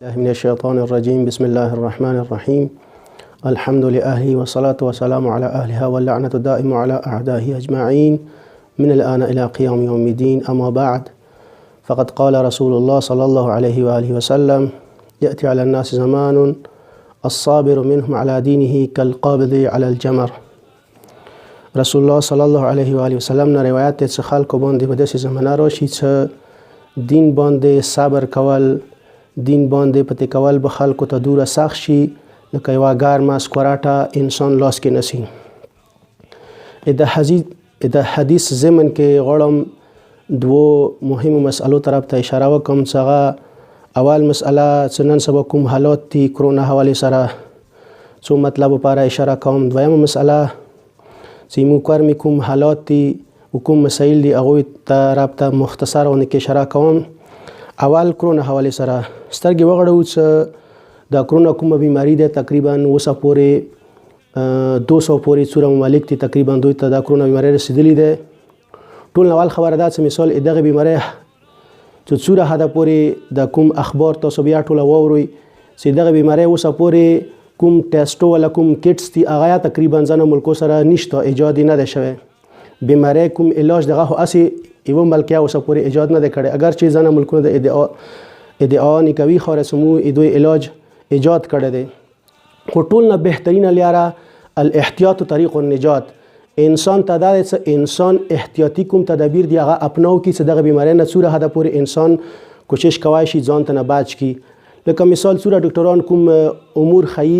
الله من الشيطان الرجيم. بسم الله الرحمن الرحيم. الحمد لله والصلاة والسلام على أهلها واللعنة الدائم على أعدائه أجمعين من الآن إلى قيام يوم الدين. أما بعد، فقد قال رسول الله صلى الله عليه وآله وسلم: يأتي على الناس زمان الصابر منهم على دينه كالقابض على الجمر. رسول الله صلی الله علیه و آله و سلم نه روایت دی چې خلکو باندې په داسې زمانه راشي چې دین باندې صبر کول، دین باندې پته کول به خلکو ته دوره سخت شي، لکه یوه ګرمه سکوراټه انسان لاس کې نسی. د حدیث ضمن کې غواړم دوو مهمو مسئلو طرف ته اشاره وکړم چې هغه اول مسئله چې نن سبا کوم حالات دي کرونا حوالې سره څو مطلب لپاره اشاره کوم. دویمه مسئله چې موږ کار کوم حالات دي و کوم مسائل دي هغوی طرف ته مختصرونه کې اشاره کوم. اول کرونا حوالې سره سترګې وغړوو چې د کرونا کومه بیماری ده، تقریبا اوسه پورې 200 پورې څوره ممالک دي تقریبا دوی ته د کرونا بیماری رسیدلې ده. ټول اول خبره ده چې مثال دغه بیماری چې څوره حده پورې د کوم اخبار تاسو بیا ټول واورئ چې دغه بیماری اوسه پورې کوم ټیسټو ولا کوم کټس دي هغه تقریبا ځنه ملکو سره نشته، ایجاد نه ده شوی. بیماری کوم علاج دغه خو اسی یو ملک اوسه پورې ایجاد نه ده کړی، اگر چې ځنه ملکونه د ادعا نه کوي خو رسمو دوی علاج ایجاد کړی دی. خو ټول نه بهترینه لاره الاحتیاط طریق النجات. انسان ته دا چې انسان احتیاطي کوم تدابیر دی هغه اپناو کی چې دغه بیماری نه څوره حده پورې انسان کوشش کوي شي ځان ته نه بچ کی. لکه مثال څوره ډاکټران کوم امور خي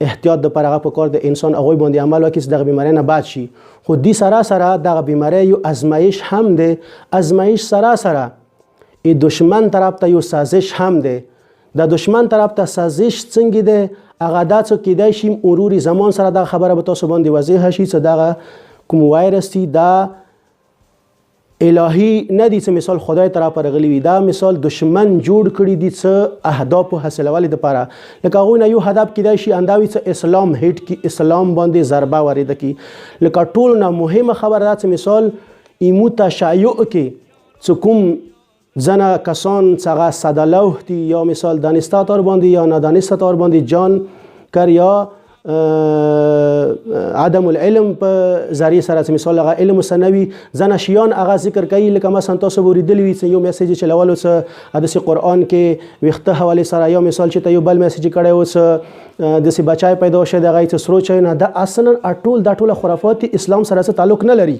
احتیاط د پرغه په کار د انسان هغه باندې عمل وکړي چې دغه بیماری نه بچ شي. خو دې سره دغه بیماری یو ازمایش هم دی، ازمایش سره دشمن طرف ته یو سازش هم دی. د دشمن طرف ته سازش څنګه دی هغه دا څه کېدای شي مروري زمان سره دا خبره به تاسو باندې واضح شي چې دغه کوم وایرس دی دا الهی نه دی چې مثال خدای طرف راغلی وي، دا مثال دشمن جوړ کړی دي چې اهداف حاصلولو لپاره. لکه هغوی نه یو هدف کېدای شي انداوي چې اسلام هیټ کی، اسلام باندې ضربه وارده کی. لکه ټول نه مهمه خبره ده چې مثال ایمو تشیع کې چې کوم ځنه کسان څنګه صدلوه دي یا مثال دانسته تار باندې یا نادانسته تار باندې جان کر یا عدم العلم په ذریعه سره مثال هغه علم سنوي ځنه شیان هغه ذکر کوي. لکه مثلا تاسو ورېدلی وي چې یو میسیج چلولو څه د قرآن کې ویخته حواله سره یا مثال چې ته یو بل میسیج کړی و څه د بچای پیدا شه دغه څه سرو چای نه، دا اصلا ټول خرافات اسلام سره تعلق نه لري.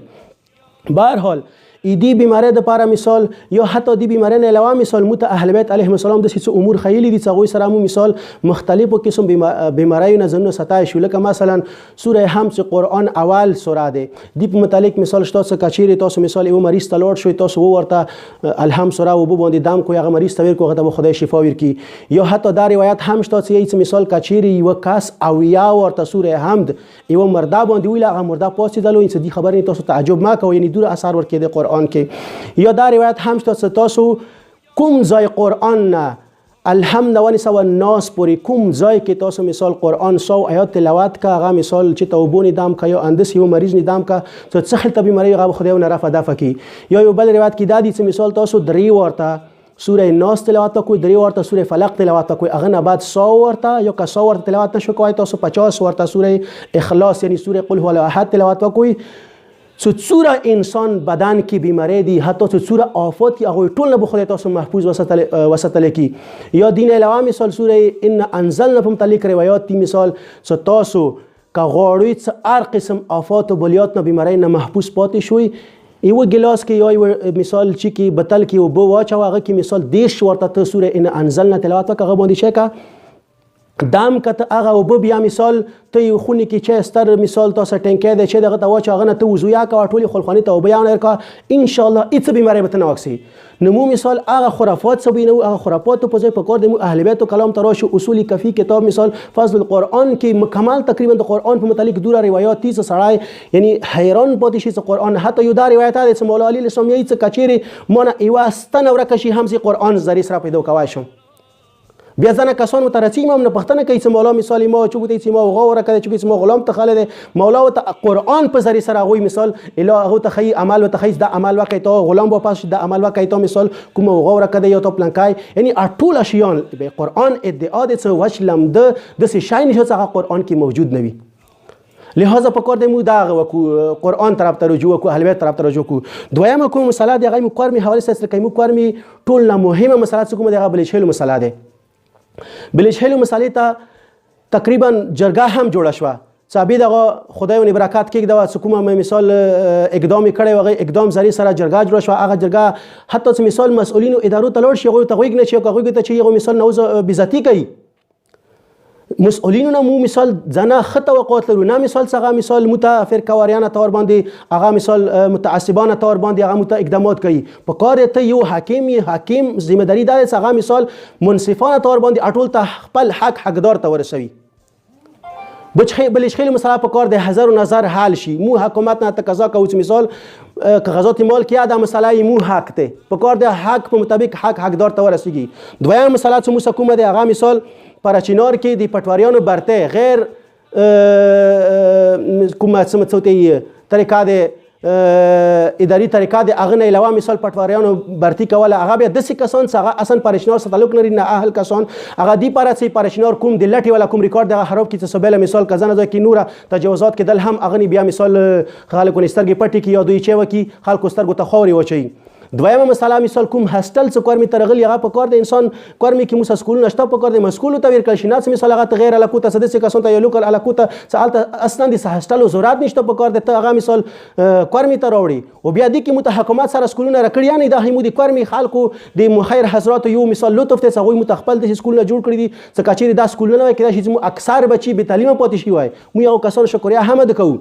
بهرحال ایدی بیماری د پاره مثال یا حتی دی بیماری نه علاوه مثال مت اهل بیت علیهم السلام د څه امور خیلی دي څغوي سره مو مثال مختلفو قسم بیماری نه زنه ستای شو. لکه مثلا سوره حمص قرآن اول سوره ده دی په متعلق مثال تاسو کچيري تاسو مثال یو مریض تلوړ شوی تاسو ورته الحم سوره و باندې دام کو هغه مریض تور کو غته خدای شفا ورکی. یا حتی دا روایت هم تاسو یې مثال کچيري یو کاس او یا ورته سوره حمد یو مردا باندې ویل هغه مردا پوسټ دلو ان دي خبرې تاسو تعجب ما کوئ، یعنی دور اثر ورکې د قرآن کې. یا دا روایت هم تاسو کوم ځای قرآن نه الحمد ونسو الناس پوری کوم ځای کې تاسو مثال قرآن 100 آیات تلاوت کا هغه مثال چې توبون دام کا یا اندس یو مریض ندام کا څه څخه ته بیماری هغه خدای نه رفع دفع کی. یا یو بل روایت کې دا دي چې مثال تاسو درې ورته سوره ناس تلاوت کوئ، درې ورته سوره فلق تلاوت کوئ، هغه نه بعد 100 ورته یا که 100 ورته تلاوت نشو کوئ تاسو 50 ورته سوره اخلاص یعنی سوره قل هو الله احد تلاوت کوئ. څوره انسان بدن کې بیماری دي حتی څوره آفات کې هغه ټول نه خدای تاسو محفوظ وساتل کی. یا دین علاوه مثال سوره ان انزلنا په متعلق روایت دي مثال تاسو که غواړئ هر قسم آفات او بلیات نه بیماری نه محفوظ پاتې شوي، یو ګلاس کې یا مثال چې کې بتل کې وبو واچو هغه کې مثال 10 ورته سوره ان انزلنا تلاوت هغه باندې شکه دام کته هغه وب بیا مثال ته یو خونی کې چې ستر مثال تاسو ټینکې د چې دغه تواچ هغه نه ته وزویا کا ټولي خلخانی ته بیان ورکا ان شاء الله اڅ بیماری به نه وکسي. نمو مثال هغه خرافات سبي نو هغه خرافات په ځای په کار د اهل بیت کلام تراش اصول کفی کتاب مثال فضل القرآن کې مکمل تقریبا د قرآن په متعلق دوره روایت 30 سړای یعنی حیران پاتې شي چې قرآن حتی یو دا روایت ده مولا علی الاسلامی چې کچيري مونږ ایواستنه ورکشي همزي قرآن زری سره پیدا کوي شو بیا ځنه کسان مترسي امام نه پښتنه کوي چې مولا مثال ما چوکې چې ما غوړه کړي چې ما غلام ته خاله مولا ته قرآن په ذریعہ سره غوي مثال اله هغه ته خي عمل وتخیس د عمل وکي ته غلام واپس د عمل وکي ته مثال کوم غوړه کړي یو ته پلانکای یعنی ټول اشیان به قرآن ادعا د څه وشلم د څه شاین شو څنګه قرآن کې موجود نوي لہذا پکور د مو دا وکو قرآن طرف ته رجوع کو حلوه طرف ته رجوع کو دویمه کوم مسله د غي مقرمي حواله سره کوي مقرمي ټول نه مهمه مسله کوم د غبل شیلو مسله ده بلشهلو مسالې ته تقریبا جرګه هم جوړه شوه صاحب دغه خدای ونی برکات کې دا سکومه مثال اقدام کړي وغه اقدام زری سره جرګه جوړه شوه هغه جرګه حتی مثال مسؤلین او ادارو ته لوړ شي غوي ته غوګ نه شي غوي ته چې یو مثال نوز بیزتی کوي مسؤلینو مو مثال ځنه خطه وقوت لرو نه مثال څنګه مثال متافر کواریانه تور باندې هغه مثال متعصبانه تور باندې هغه مت اقدامات کوي په کار ته یو حاکم ذمہ داری دار څنګه مثال منصفانه تور باندې اټول ته خپل حقدار ته ورسوي بلش خیلی مسئله په کار د هزار و نظر حل شي مو حکومت نه تقاضا کوي مثال کاغذات مال کې دا مسئله مو حق ته په کار د حق په مطابق حقدار ته ورسیږي دویم مسئله چې مو حکومت هغه مثال پرچینار کې د پټواریانو برته غیر کومه سمته طریقه د اداري طریقه د اغه نه علاوه مثال پټواریانو برتی کوله هغه بیا د څه کسان څنګه اصلا پرشنور سره تعلق لري نه اهل کسان هغه دی پر چې پرشنور کوم د لټي ولا کوم ریکارډ د خراب کی تسبیل مثال کزنه ځکه نور تجاوزات کې دل هم اغه بیا مثال خلکو نسترګي پټي کې یادوي چې وکی خلکو سترګو ته خوري وچی دویمه مسله مثال کوم هاستل څو کارمي ترغلی هغه په کار د انسان کارمي کې موږ سکول نشته په کار د مسکول ته ور کړی شناس مثال هغه غیر علاقه ته سدسه کسان ته یو لوکل علاقه ته سالت اصلا د هاستل ضرورت نشته په کار د هغه مثال کارمي ته راوړي او بیا د کې متحکمات سره سکولونه راکړي نه د همو د کارمي خلکو د مخیر حضرات یو مثال لطف ته سغوي متخپل د سکول نه جوړ کړی دي څکه چې د سکول نه کې چې اکثر بچي به تعلیم پاتې شي وای مو یو کسان شکریا حمد کوو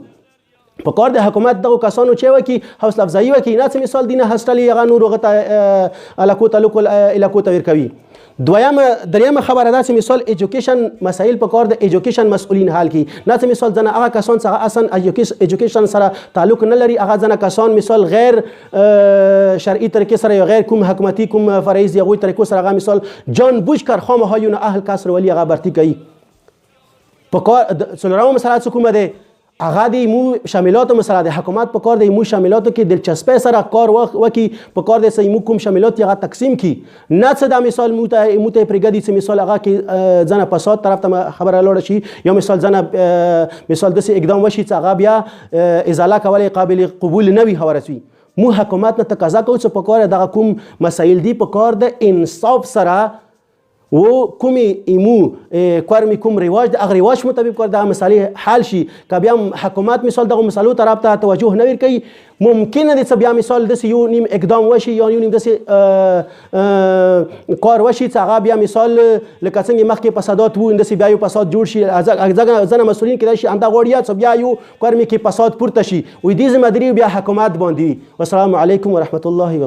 په کار د حکومت دغه کسانو چې وکي حوصله افزایی وکي نه مثال دینه هستلی هغه نور غته علاقو تعلق علاقو ته ور کوي دریمه خبره ده چې مثال ایجوکیشن مسائل په کار د ایجوکیشن مسؤلین حل کی نه مثال ځنه هغه کسان څنګه اصلا ایجوکیشن سره تعلق نه لري هغه ځنه کسان مثال غیر شرعي طریقې سره غیر کوم حکومتي کوم فرایض یا غوي طریقو سره هغه مثال جان بوش کار خامه نه اهل کسر ولی هغه برتی کوي په کار څلورمه مسله کومه ده هغه د مو شاملات مسله د حکومت په کار د مو شاملاتو کې دلچسپي سره کار وکي په کار د سیمو کوم شاملات هغه تقسیم کی نه څه د مثال موته پرګدي چې مثال هغه کې ځنه فساد طرف ته خبره لاړ شي یا مثال ځنه مثال د اقدام وشي چې هغه بیا ازاله کولای قابل قبول نه وي هورسوي مو حکومت نه تقاضا کوي چې په کار دغه کوم مسایل دي په کار د انصاف سره و کومي ایمو کارمي کوم رواج د اغه رواج مطابق کار د مسالې حل شي کبه حکومت مثال دغه مسالو طرف ته توجه نه ور کوي ممکن د بیا مثال د یو نیم اقدام وشي یا یو نیم د کار وشي چې هغه بیا مثال لکه څنګه مخکې فسادات وو د بیا یو فساد جوړ شي ځنه مسؤلین کې شي انده غوړیا بیا یو کارمي کې فساد پورته شي وې دې ذمہ داری بیا حکومت باندې والسلام علیکم ورحمت الله وبرکاته